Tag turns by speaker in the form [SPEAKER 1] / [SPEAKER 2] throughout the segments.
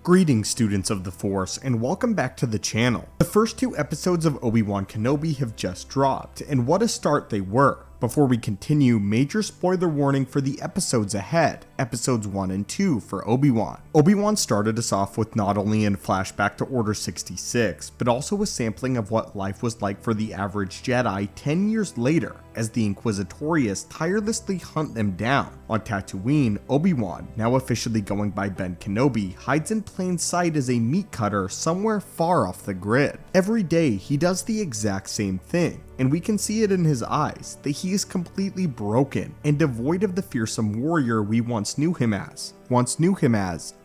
[SPEAKER 1] Greetings, students of the Force, and welcome back to the channel. The first two episodes of Obi-Wan Kenobi have just dropped, and what a start they were. Before we continue, major spoiler warning for the episodes ahead, episodes 1 and 2 for Obi-Wan. Obi-Wan started us off with not only a flashback to Order 66, but also a sampling of what life was like for the average Jedi 10 years later, as the Inquisitorius tirelessly hunt them down. On Tatooine, Obi-Wan, now officially going by Ben Kenobi, hides in plain sight as a meat cutter somewhere far off the grid. Every day, he does the exact same thing, and we can see it in his eyes, that he is completely broken and devoid of the fearsome warrior we once knew him as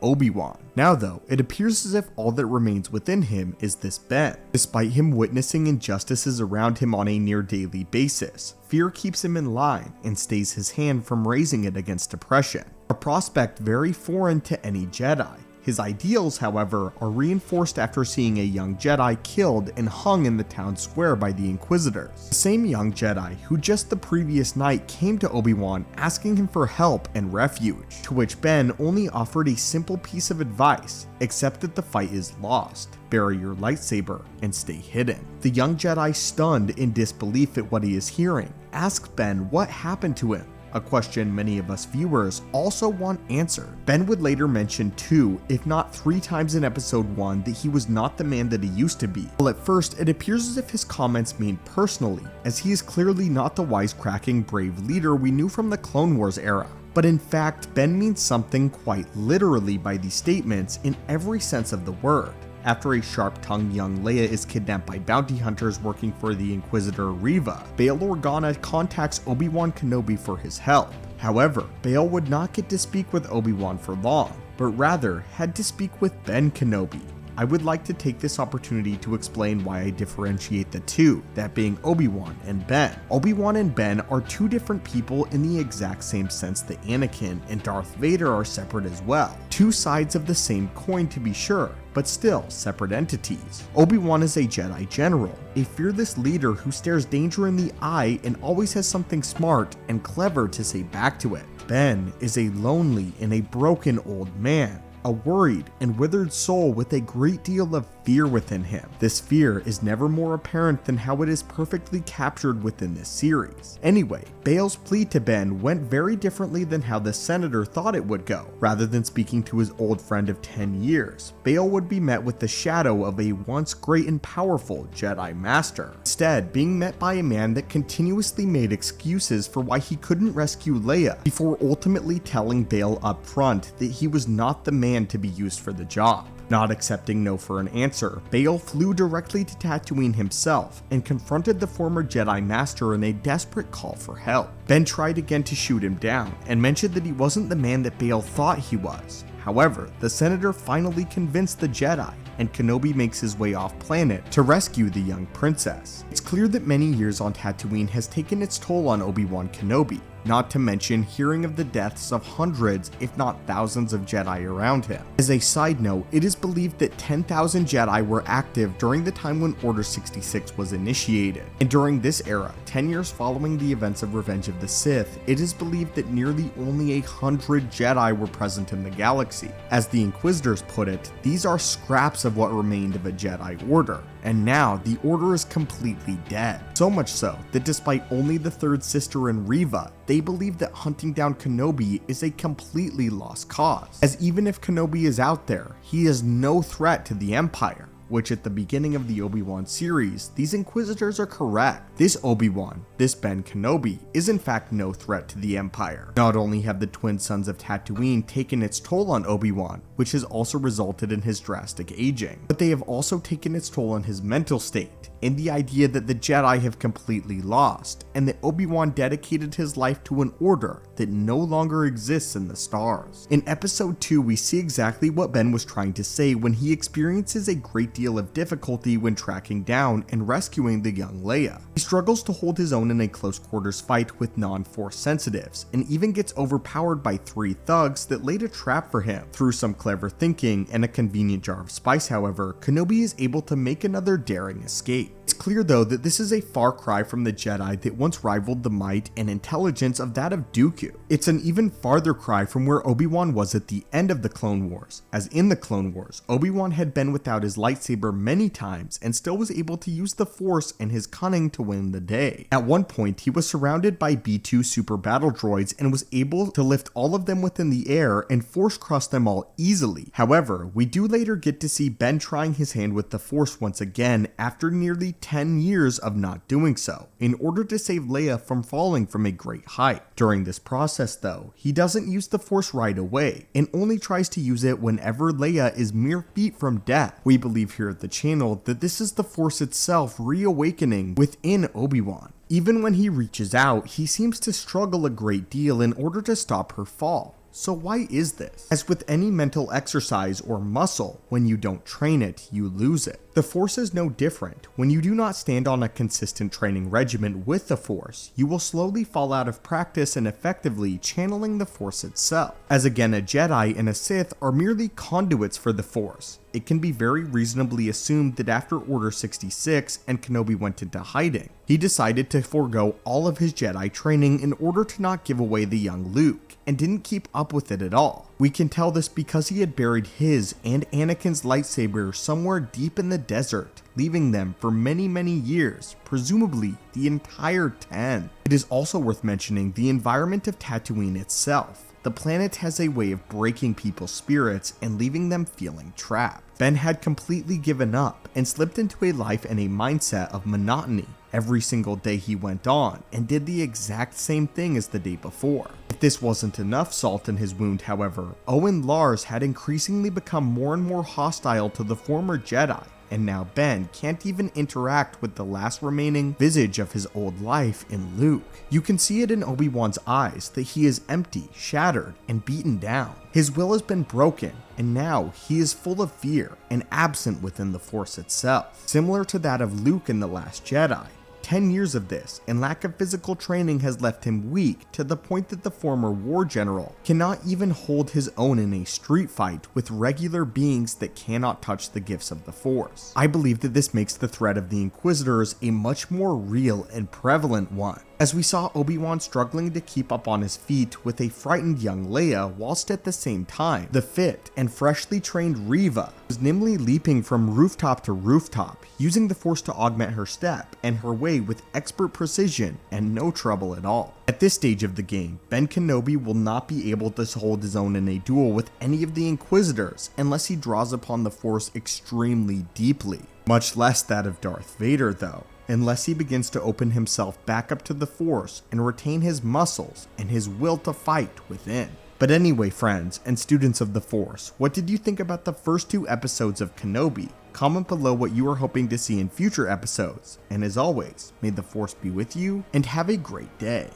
[SPEAKER 1] Obi-Wan. Now though, it appears as if all that remains within him is this Ben. Despite him witnessing injustices around him on a near daily basis, fear keeps him in line and stays his hand from raising it against oppression, a prospect very foreign to any Jedi. His ideals, however, are reinforced after seeing a young Jedi killed and hung in the town square by the Inquisitors. The same young Jedi who just the previous night came to Obi-Wan asking him for help and refuge, to which Ben only offered a simple piece of advice, accept that the fight is lost, bury your lightsaber, and stay hidden. The young Jedi, stunned in disbelief at what he is hearing, asks Ben what happened to him, a question many of us viewers also want answered. Ben would later mention 2, if not 3 times in episode 1 that he was not the man that he used to be. Well, at first, it appears as if his comments mean personally, as he is clearly not the wisecracking brave leader we knew from the Clone Wars era. But in fact, Ben means something quite literally by these statements in every sense of the word. After a sharp-tongued young Leia is kidnapped by bounty hunters working for the Inquisitor Reva, Bail Organa contacts Obi-Wan Kenobi for his help. However, Bail would not get to speak with Obi-Wan for long, but rather had to speak with Ben Kenobi. I would like to take this opportunity to explain why I differentiate the two, that being Obi-Wan and Ben. Obi-Wan and Ben are two different people in the exact same sense that Anakin and Darth Vader are separate as well. Two sides of the same coin to be sure, but still separate entities. Obi-Wan is a Jedi general, a fearless leader who stares danger in the eye and always has something smart and clever to say back to it. Ben is a lonely and a broken old man, a worried and withered soul with a great deal of fear within him. This fear is never more apparent than how it is perfectly captured within this series. Anyway, Bail's plea to Ben went very differently than how the senator thought it would go. Rather than speaking to his old friend of 10 years, Bail would be met with the shadow of a once great and powerful Jedi Master. Instead, being met by a man that continuously made excuses for why he couldn't rescue Leia, before ultimately telling Bail up front that he was not the man to be used for the job. Not accepting no for an answer, Bail flew directly to Tatooine himself and confronted the former Jedi Master in a desperate call for help. Ben tried again to shoot him down and mentioned that he wasn't the man that Bail thought he was. However, the senator finally convinced the Jedi, and Kenobi makes his way off planet to rescue the young princess. It's clear that many years on Tatooine has taken its toll on Obi-Wan Kenobi, not to mention hearing of the deaths of hundreds, if not thousands of Jedi around him. As a side note, it is believed that 10,000 Jedi were active during the time when Order 66 was initiated. And during this era, 10 years following the events of Revenge of the Sith, it is believed that nearly only 100 Jedi were present in the galaxy. As the Inquisitors put it, these are scraps of what remained of a Jedi Order. And now, the Order is completely dead. So much so, that despite only the third sister in Reva, they believe that hunting down Kenobi is a completely lost cause. As even if Kenobi is out there, he is no threat to the Empire. Which at the beginning of the Obi-Wan series, these Inquisitors are correct. This Obi-Wan, this Ben Kenobi, is in fact no threat to the Empire. Not only have the twin sons of Tatooine taken its toll on Obi-Wan, which has also resulted in his drastic aging, but they have also taken its toll on his mental state, and the idea that the Jedi have completely lost, and that Obi-Wan dedicated his life to an order that no longer exists in the stars. In episode 2, we see exactly what Ben was trying to say when he experiences a great deal of difficulty when tracking down and rescuing the young Leia. He struggles to hold his own in a close quarters fight with non-force sensitives, and even gets overpowered by 3 thugs that laid a trap for him. Through some clever thinking and a convenient jar of spice, however, Kenobi is able to make another daring escape. It's It's clear though that this is a far cry from the Jedi that once rivaled the might and intelligence of that of Dooku. It's an even farther cry from where Obi-Wan was at the end of the Clone Wars, as in the Clone Wars, Obi-Wan had been without his lightsaber many times and still was able to use the Force and his cunning to win the day. At one point, he was surrounded by B2 super battle droids and was able to lift all of them within the air and Force cross them all easily. However, we do later get to see Ben trying his hand with the Force once again after nearly 10 years of not doing so, in order to save Leia from falling from a great height. During this process though, he doesn't use the Force right away, and only tries to use it whenever Leia is mere feet from death. We believe here at the channel that this is the Force itself reawakening within Obi-Wan. Even when he reaches out, he seems to struggle a great deal in order to stop her fall. So why is this? As with any mental exercise or muscle, when you don't train it, you lose it. The Force is no different. When you do not stand on a consistent training regimen with the Force, you will slowly fall out of practice and effectively channeling the Force itself. As again, a Jedi and a Sith are merely conduits for the Force. It can be very reasonably assumed that after Order 66 and Kenobi went into hiding, he decided to forego all of his Jedi training in order to not give away the young Luke, and didn't keep up with it at all. We can tell this because he had buried his and Anakin's lightsaber somewhere deep in the desert, leaving them for many years, presumably the entire 10. It is also worth mentioning the environment of Tatooine itself. The planet has a way of breaking people's spirits and leaving them feeling trapped. Ben had completely given up and slipped into a life and a mindset of monotony. Every single day he went on and did the exact same thing as the day before. If this wasn't enough salt in his wound, however, Owen Lars had increasingly become more and more hostile to the former Jedi, and now Ben can't even interact with the last remaining visage of his old life in Luke. You can see it in Obi-Wan's eyes that he is empty, shattered, and beaten down. His will has been broken, and now he is full of fear and absent within the Force itself, similar to that of Luke in The Last Jedi. 10 years of this and lack of physical training has left him weak to the point that the former war general cannot even hold his own in a street fight with regular beings that cannot touch the gifts of the Force. I believe that this makes the threat of the Inquisitors a much more real and prevalent one, as we saw Obi-Wan struggling to keep up on his feet with a frightened young Leia, whilst at the same time, the fit and freshly trained Reva was nimbly leaping from rooftop to rooftop, using the Force to augment her step and her way with expert precision and no trouble at all. At this stage of the game, Ben Kenobi will not be able to hold his own in a duel with any of the Inquisitors unless he draws upon the Force extremely deeply, much less that of Darth Vader though, unless he begins to open himself back up to the Force and retain his muscles and his will to fight within. But anyway, friends and students of the Force, what did you think about the first 2 episodes of Kenobi? Comment below what you are hoping to see in future episodes, and as always, may the Force be with you, and have a great day.